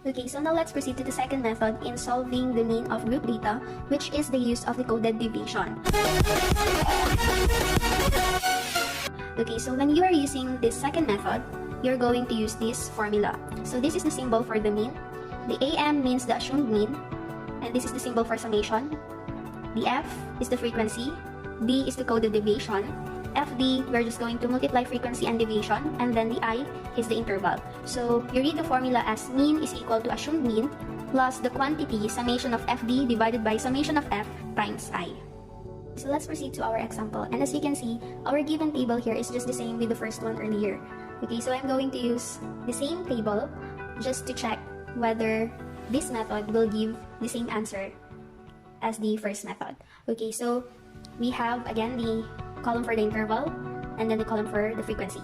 Okay, so now let's proceed to the second method in solving the mean of group data, which is the use of the coded deviation. Okay, so when you are using this second method, you're going to use this formula. So this is the symbol for the mean. The AM means the assumed mean, and this is the symbol for summation. The F is the frequency, D is the coded deviation, FD, we're just going to multiply frequency and deviation, and then the I is the interval. So you read the formula as mean is equal to assumed mean plus the quantity summation of FD divided by summation of F times I. So let's proceed to our example, and as you can see, our given table here is just the same with the first one earlier. Okay, so I'm going to use the same table just to check whether this method will give the same answer as the first method. Okay, so we have again the column for the interval and then the column for the frequency.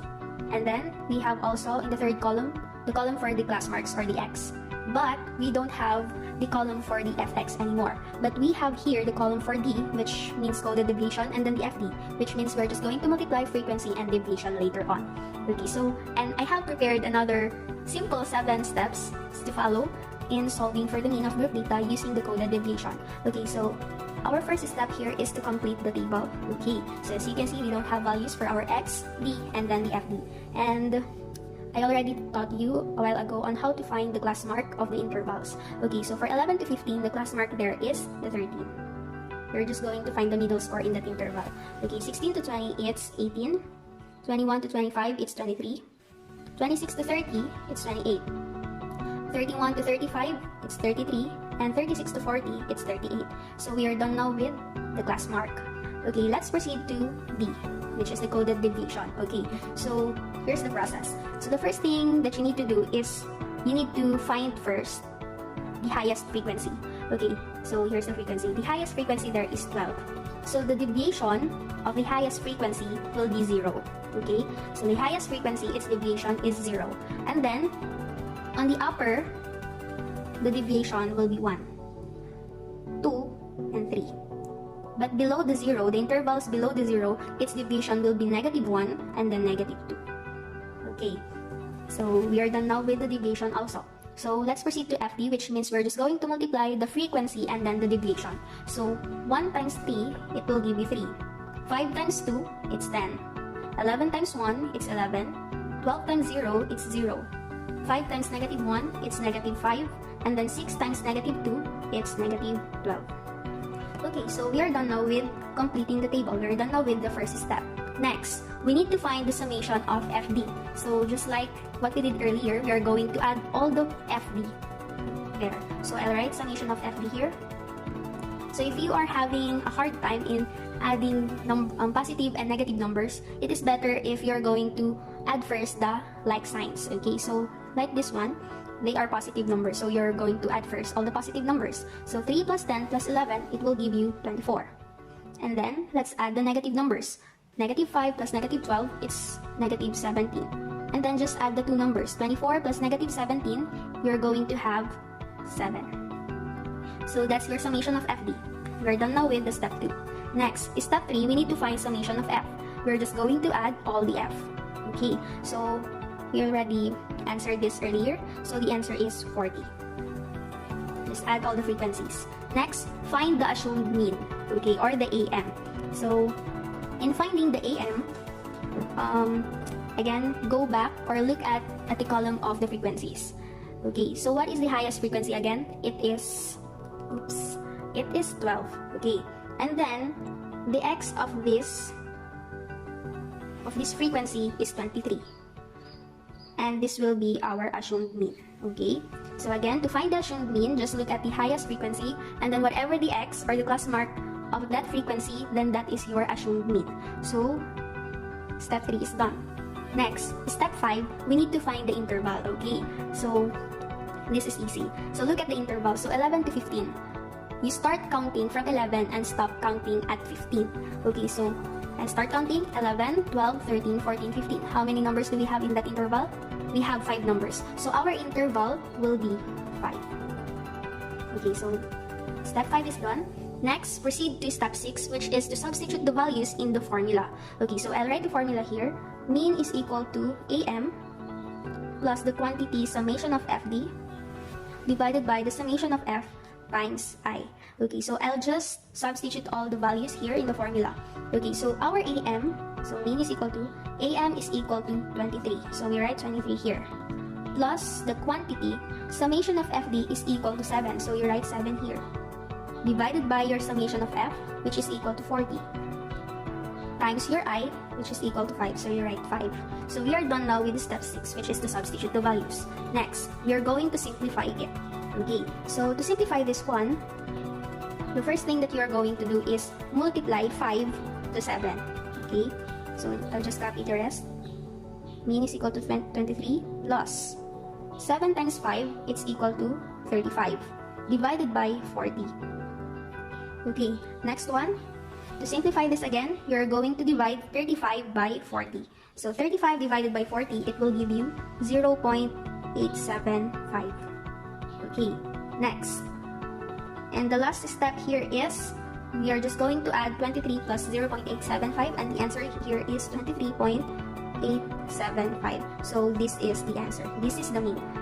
And then we have also in the third column, the column for the class marks or the X. But we don't have the column for the FX anymore. But we have here the column for D, which means coded deviation, and then the FD, which means we're just going to multiply frequency and deviation later on. Okay, so, and I have prepared another simple 7 steps to follow in solving for the mean of group data using the coded deviation. Okay, so our first step here is to complete the table. Okay, so as you can see, we don't have values for our X, D, and then the FD. And I already taught you a while ago on how to find the class mark of the intervals. Okay, so for 11 to 15, the class mark there is the 13. You're just going to find the middle score in that interval. Okay, 16 to 20, it's 18. 21 to 25, it's 23. 26 to 30, it's 28. 31 to 35, it's 33. And 36 to 40, it's 38. So we are done now with the class mark. Okay, let's proceed to D, which is the coded deviation. Okay, so here's the process. So the first thing that you need to do is you need to find first the highest frequency. Okay, so here's the frequency. The highest frequency there is 12. So the deviation of the highest frequency will be 0. Okay, so the highest frequency, its deviation is 0. And then on the upper, the deviation will be 1, 2, and 3. But below the 0, the intervals below the 0, its deviation will be -1 and then -2. Okay, so we are done now with the deviation also. So let's proceed to FD, which means we're just going to multiply the frequency and then the deviation. So 1 times 3, it will give you 3. 5 times 2, it's 10. 11 times 1, it's 11. 12 times 0, it's 0. 5 times -1, it's -5. And then 6 times -2, it's -12. Okay, so we are done now with completing the table. We are done now with the first step. Next, we need to find the summation of FD. So just like what we did earlier, we are going to add all the FD there. So I'll write summation of FD here. So if you are having a hard time in adding positive and negative numbers, it is better if you're going to add first the like signs. Okay, so like this one, they are positive numbers, so you're going to add first all the positive numbers. So 3 plus 10 plus 11, it will give you 24. And then let's add the negative numbers. -5 plus -12, it's -17. And then just add the two numbers. 24 plus -17, you're going to have 7. So that's your summation of FD. We're done now with the step 2. Next, step 3, we need to find summation of F. We're just going to add all the F. Okay, so we already answered this earlier, so the answer is 40. Just add all the frequencies. Next, find the assumed mean, okay, or the AM. So in finding the AM, again, go back or look at the column of the frequencies. Okay, so what is the highest frequency again? It is 12. Okay, and then the X of this frequency is 23. And this will be our assumed mean. Okay, so again, to find the assumed mean, just look at the highest frequency, and then whatever the X or the class mark of that frequency, then that is your assumed mean. So step 3 is done. Next, step 5, we need to find the interval. Okay, so this is easy. So look at the interval. So 11 to 15, you start counting from 11 and stop counting at 15. Okay, so I start counting 11, 12, 13, 14, 15. How many numbers do we have in that interval? We have 5 numbers. So our interval will be 5. Okay, so step 5 is done. Next, proceed to step 6, which is to substitute the values in the formula. Okay, so I'll write the formula here. Mean is equal to AM plus the quantity summation of FD divided by the summation of f times I. Okay, so I'll just substitute all the values here in the formula. Okay, so our AM, so mean is equal to, AM is equal to 23. So we write 23 here. Plus the quantity, summation of FD is equal to 7. So you write 7 here. Divided by your summation of F, which is equal to 40. Times your I, which is equal to 5. So you write 5. So we are done now with step 6, which is to substitute the values. Next, we are going to simplify it. Okay, so to simplify this one, the first thing that you are going to do is multiply 5 to 7. Okay, so I'll just copy the rest. Mean is equal to 23 plus 7 times 5, it's equal to 35, divided by 40. Okay, next one. To simplify this again, you're going to divide 35 by 40. So 35 divided by 40, it will give you 0.875. Okay, next. And the last step here is, we are just going to add 23 plus 0.875, and the answer here is 23.875. So this is the answer. This is the mean.